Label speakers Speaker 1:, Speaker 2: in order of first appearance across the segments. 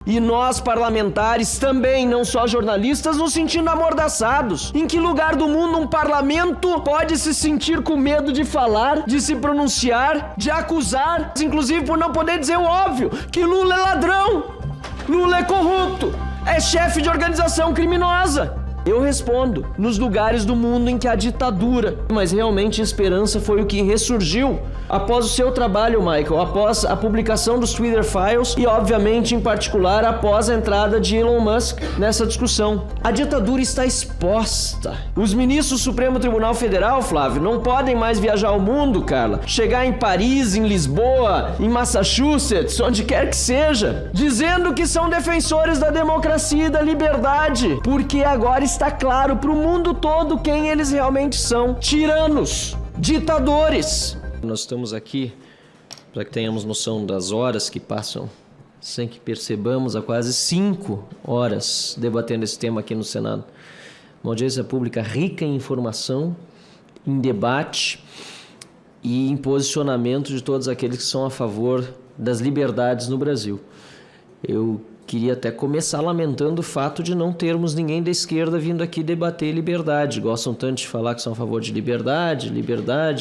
Speaker 1: E nós, parlamentares, também, não só jornalistas, nos sentindo amordaçados. Em que lugar do mundo um parlamento pode se sentir com medo de falar, de se pronunciar, de acusar, inclusive por não poder dizer o óbvio, que Lula é ladrão, Lula é corrupto, é chefe de organização criminosa? Eu respondo, nos lugares do mundo em que há ditadura. Mas realmente esperança foi o que ressurgiu após o seu trabalho, Michael, após a publicação dos Twitter Files e, obviamente, em particular, após a entrada de Elon Musk nessa discussão. A ditadura está exposta. Os ministros do Supremo Tribunal Federal, Flávio, não podem mais viajar ao mundo, Carla. Chegar em Paris, em Lisboa, em Massachusetts, onde quer que seja, dizendo que são defensores da democracia e da liberdade, porque agora está claro para o mundo todo quem eles realmente são: tiranos, ditadores. Nós estamos aqui para que tenhamos noção das horas que passam sem que percebamos, há quase 5 horas debatendo esse tema aqui no Senado. Uma audiência pública rica em informação, em debate e em posicionamento de todos aqueles que são a favor das liberdades no Brasil. Eu queria até começar lamentando o fato de não termos ninguém da esquerda vindo aqui debater liberdade. Gostam tanto de falar que são a favor de liberdade,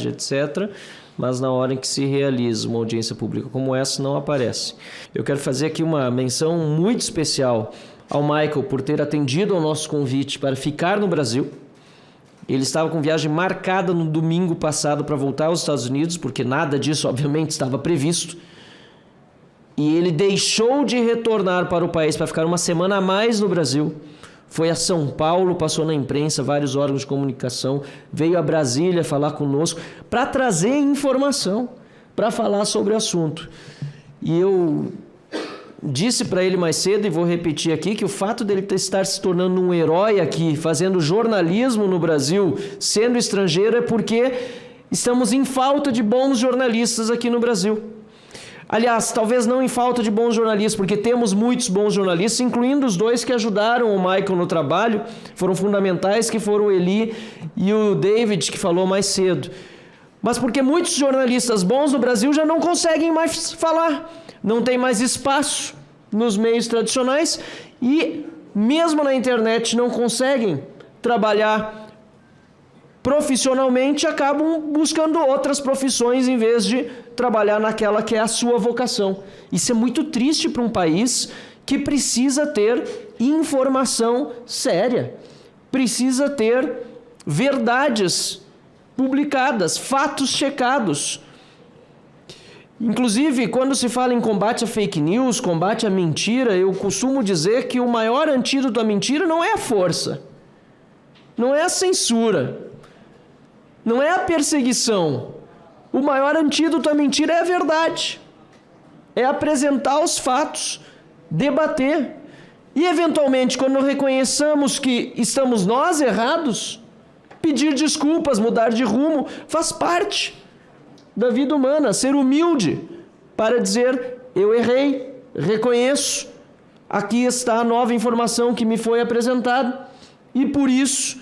Speaker 1: etc., mas na hora em que se realiza uma audiência pública como essa, não aparece. Eu quero fazer aqui uma menção muito especial ao Michael por ter atendido ao nosso convite para ficar no Brasil. Ele estava com viagem marcada no domingo passado para voltar aos Estados Unidos, porque nada disso, obviamente, estava previsto. E ele deixou de retornar para o país para ficar uma semana a mais no Brasil. Foi a São Paulo, passou na imprensa, vários órgãos de comunicação, veio a Brasília falar conosco para trazer informação, para falar sobre o assunto. E eu disse para ele mais cedo, e vou repetir aqui, que o fato dele estar se tornando um herói aqui, fazendo jornalismo no Brasil, sendo estrangeiro, é porque estamos em falta de bons jornalistas aqui no Brasil. Aliás, talvez não em falta de bons jornalistas, porque temos muitos bons jornalistas, incluindo os dois que ajudaram o Michael no trabalho, foram fundamentais, que foram o Eli e o David, que falou mais cedo. Mas porque muitos jornalistas bons no Brasil já não conseguem mais falar, não tem mais espaço nos meios tradicionais e mesmo na internet não conseguem trabalhar profissionalmente, acabam buscando outras profissões em vez de trabalhar naquela que é a sua vocação. Isso é muito triste para um país que precisa ter informação séria, precisa ter verdades publicadas, fatos checados. Inclusive, quando se fala em combate a fake news, combate à mentira, eu costumo dizer que o maior antídoto à mentira não é a força, não é a censura, não é a perseguição. O maior antídoto à mentira é a verdade. É apresentar os fatos, debater. E, eventualmente, quando reconheçamos que estamos nós errados, pedir desculpas, mudar de rumo, faz parte da vida humana. Ser humilde para dizer: eu errei, reconheço, aqui está a nova informação que me foi apresentada e, por isso,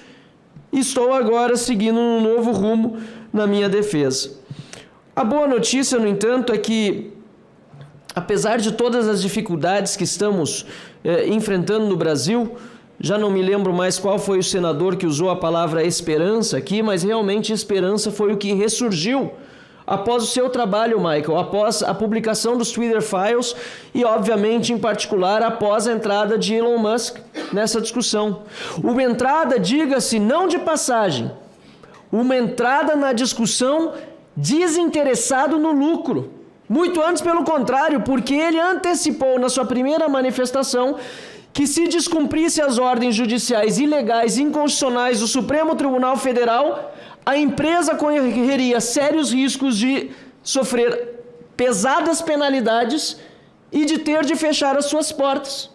Speaker 1: estou agora seguindo um novo rumo na minha defesa. A boa notícia, no entanto, é que, apesar de todas as dificuldades que estamos enfrentando no Brasil, já não me lembro mais qual foi o senador que usou a palavra esperança aqui, mas realmente esperança foi o que ressurgiu após o seu trabalho, Michael, após a publicação dos Twitter Files e, obviamente, em particular, após a entrada de Elon Musk nessa discussão. Uma entrada, diga-se, não de passagem, uma entrada na discussão desinteressado no lucro. Muito antes, pelo contrário, porque ele antecipou na sua primeira manifestação que, se descumprisse as ordens judiciais ilegais e inconstitucionais do Supremo Tribunal Federal, a empresa correria sérios riscos de sofrer pesadas penalidades e de ter de fechar as suas portas.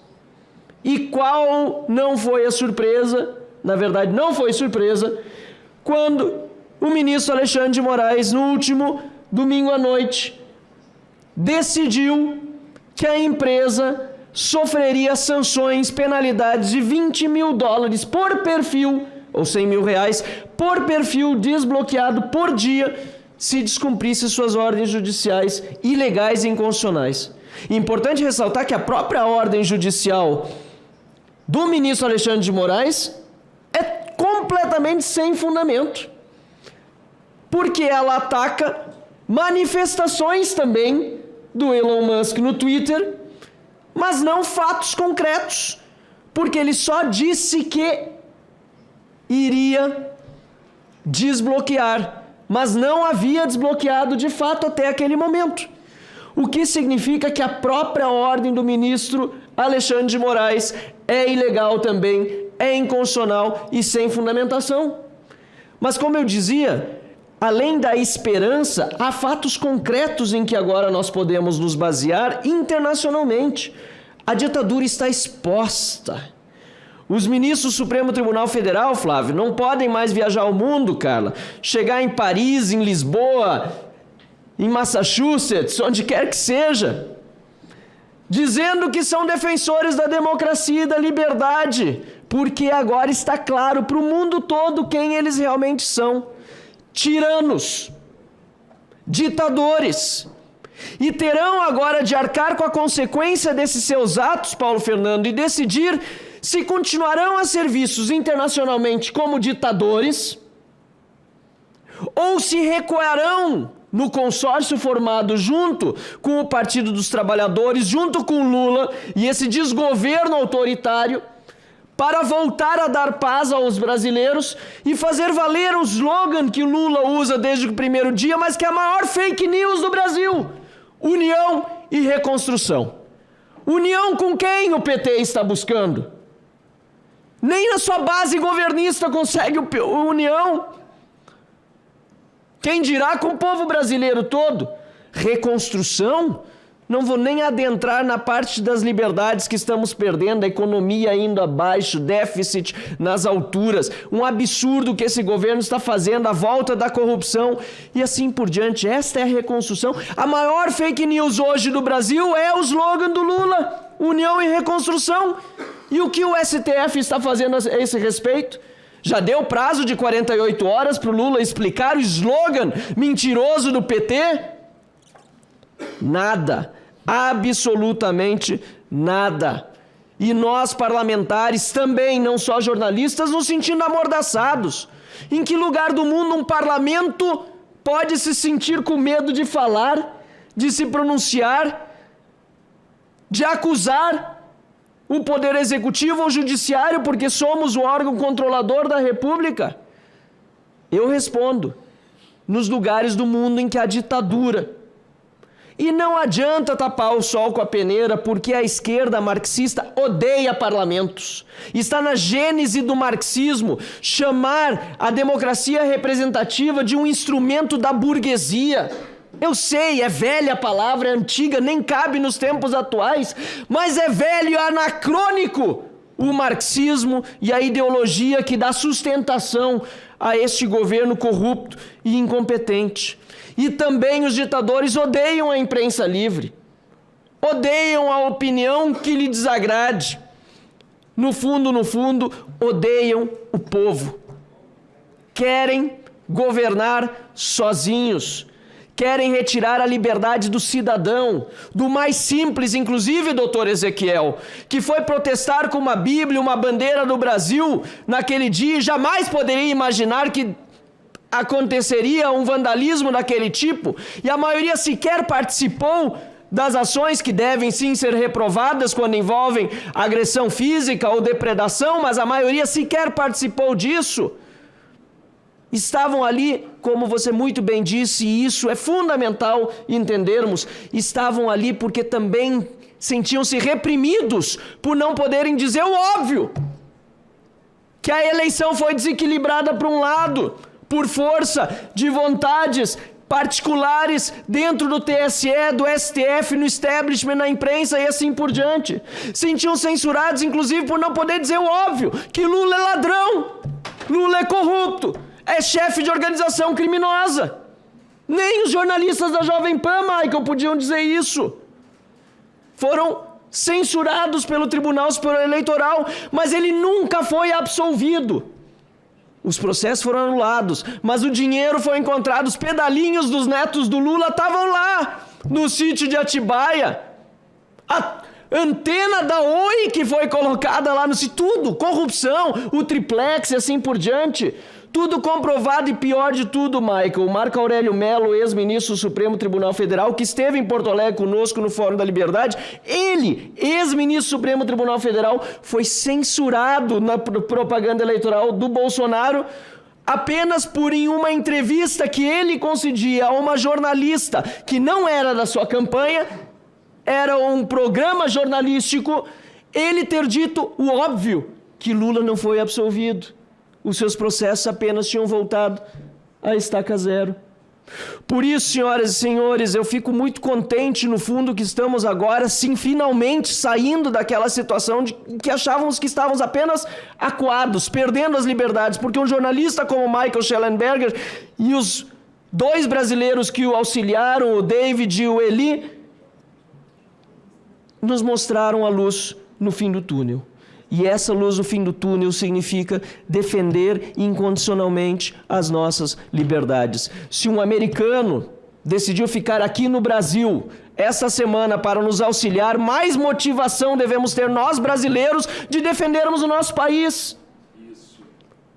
Speaker 1: E qual não foi a surpresa, na verdade não foi surpresa, quando o ministro Alexandre de Moraes, no último domingo à noite, decidiu que a empresa sofreria sanções, penalidades de $20 mil por perfil, ou R$100 mil por perfil desbloqueado por dia, se descumprisse suas ordens judiciais ilegais e inconstitucionais. Importante ressaltar que a própria ordem judicial do ministro Alexandre de Moraes é completamente sem fundamento, porque ela ataca manifestações também do Elon Musk no Twitter, mas não fatos concretos, porque ele só disse que iria desbloquear, mas não havia desbloqueado de fato até aquele momento. O que significa que a própria ordem do ministro Alexandre de Moraes é ilegal também, é inconstitucional e sem fundamentação. Mas como eu dizia, além da esperança, há fatos concretos em que agora nós podemos nos basear internacionalmente. A ditadura está exposta. Os ministros do Supremo Tribunal Federal, Flávio, não podem mais viajar ao mundo, Carla. Chegar em Paris, em Lisboa, em Massachusetts, onde quer que seja, dizendo que são defensores da democracia e da liberdade, porque agora está claro para o mundo todo quem eles realmente são. Tiranos, ditadores, e terão agora de arcar com a consequência desses seus atos, Paulo Fernando, e decidir se continuarão a ser vistos internacionalmente como ditadores ou se recuarão no consórcio formado junto com o Partido dos Trabalhadores, junto com Lula e esse desgoverno autoritário, para voltar a dar paz aos brasileiros e fazer valer o slogan que o Lula usa desde o primeiro dia, mas que é a maior fake news do Brasil: união e reconstrução. União com quem o PT está buscando? Nem na sua base governista consegue união. Quem dirá com o povo brasileiro todo? Reconstrução? Não vou nem adentrar na parte das liberdades que estamos perdendo, a economia indo abaixo, déficit nas alturas, um absurdo que esse governo está fazendo, a volta da corrupção e assim por diante. Esta é a reconstrução. A maior fake news hoje do Brasil é o slogan do Lula: união e reconstrução. E o que o STF está fazendo a esse respeito? Já deu prazo de 48 horas para o Lula explicar o slogan mentiroso do PT? Nada. Absolutamente nada. E nós, parlamentares, também, não só jornalistas, nos sentindo amordaçados. Em que lugar do mundo um parlamento pode se sentir com medo de falar, de se pronunciar, de acusar o Poder Executivo ou Judiciário porque somos o órgão controlador da República? Eu respondo: nos lugares do mundo em que há ditadura. E não adianta tapar o sol com a peneira, porque a esquerda marxista odeia parlamentos. Está na gênese do marxismo chamar a democracia representativa de um instrumento da burguesia. Eu sei, é velha a palavra, é antiga, nem cabe nos tempos atuais, mas é velho e anacrônico o marxismo e a ideologia que dá sustentação a este governo corrupto e incompetente. E também os ditadores odeiam a imprensa livre, odeiam a opinião que lhe desagrade. No fundo, odeiam o povo. Querem governar sozinhos. Querem retirar a liberdade do cidadão, do mais simples, inclusive, doutor Ezequiel, que foi protestar com uma Bíblia, uma bandeira do Brasil naquele dia, e jamais poderia imaginar que aconteceria um vandalismo daquele tipo, e a maioria sequer participou das ações que devem sim ser reprovadas quando envolvem agressão física ou depredação, mas a maioria sequer participou disso. Estavam ali, como você muito bem disse, e isso é fundamental entendermos, estavam ali porque também sentiam-se reprimidos por não poderem dizer o óbvio, que a eleição foi desequilibrada para um lado, por força de vontades particulares dentro do TSE, do STF, no establishment, na imprensa e assim por diante. Sentiam censurados, inclusive, por não poder dizer o óbvio, que Lula é ladrão, Lula é corrupto, é chefe de organização criminosa. Nem os jornalistas da Jovem Pan, Michael, podiam dizer isso. Foram censurados pelo Tribunal Superior Eleitoral, mas ele nunca foi absolvido. Os processos foram anulados, mas o dinheiro foi encontrado. Os pedalinhos dos netos do Lula estavam lá, no sítio de Atibaia. A antena da Oi que foi colocada lá no tudo, corrupção, o triplex e assim por diante. Tudo comprovado e pior de tudo, Michael. Marco Aurélio Mello, ex-ministro do Supremo Tribunal Federal, que esteve em Porto Alegre conosco no Fórum da Liberdade, ele, ex-ministro do Supremo Tribunal Federal, foi censurado na propaganda eleitoral do Bolsonaro apenas por em uma entrevista que ele concedia a uma jornalista que não era da sua campanha, era um programa jornalístico, ele ter dito o óbvio, que Lula não foi absolvido. Os seus processos apenas tinham voltado à estaca zero. Por isso, senhoras e senhores, eu fico muito contente no fundo que estamos agora, sim, finalmente saindo daquela situação de que achávamos que estávamos apenas acuados, perdendo as liberdades, porque um jornalista como Michael Shellenberger e os 2 brasileiros que o auxiliaram, o David e o Eli, nos mostraram a luz no fim do túnel. E essa luz no fim do túnel significa defender incondicionalmente as nossas liberdades. Se um americano decidiu ficar aqui no Brasil essa semana para nos auxiliar, mais motivação devemos ter nós brasileiros de defendermos o nosso país.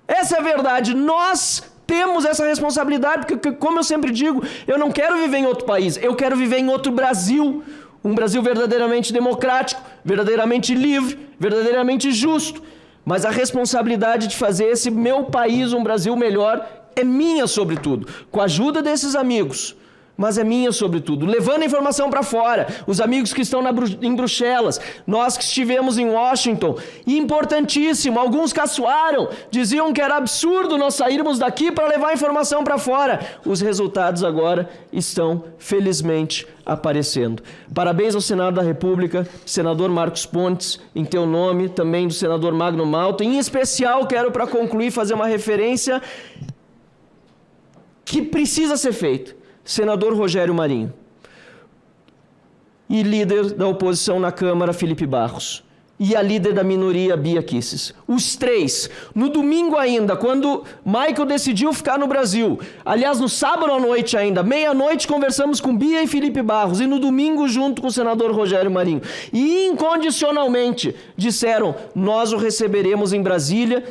Speaker 1: Essa é a verdade. Nós temos essa responsabilidade, porque, como eu sempre digo, eu não quero viver em outro país, eu quero viver em outro Brasil. Um Brasil verdadeiramente democrático, verdadeiramente livre, verdadeiramente justo. Mas a responsabilidade de fazer esse meu país um Brasil melhor é minha, sobretudo. Com a ajuda desses amigos, mas é minha, sobretudo. Levando a informação para fora, os amigos que estão em Bruxelas, nós que estivemos em Washington, e importantíssimo, alguns caçoaram, diziam que era absurdo nós sairmos daqui para levar a informação para fora. Os resultados agora estão, felizmente, aparecendo. Parabéns ao Senado da República, senador Marcos Pontes, em teu nome, também do senador Magno Malta. Em especial, quero, para concluir, fazer uma referência que precisa ser feita. Senador Rogério Marinho e líder da oposição na Câmara, Felipe Barros, e a líder da minoria, Bia Kicis. Os 3, no domingo ainda, quando Michael decidiu ficar no Brasil, aliás, no sábado à noite ainda, meia-noite, conversamos com Bia e Felipe Barros, e no domingo junto com o senador Rogério Marinho. E incondicionalmente disseram, nós o receberemos em Brasília,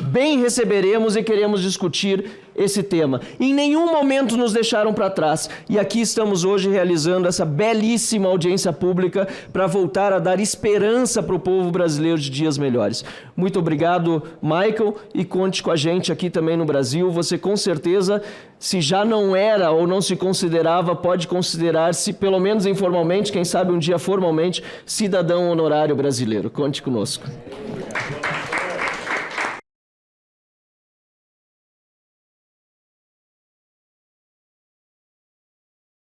Speaker 1: bem receberemos e queremos discutir esse tema. Em nenhum momento nos deixaram para trás. E aqui estamos hoje realizando essa belíssima audiência pública para voltar a dar esperança para o povo brasileiro de dias melhores. Muito obrigado, Michael, e conte com a gente aqui também no Brasil. Você com certeza, se já não era ou não se considerava, pode considerar-se, pelo menos informalmente, quem sabe um dia formalmente, cidadão honorário brasileiro. Conte conosco.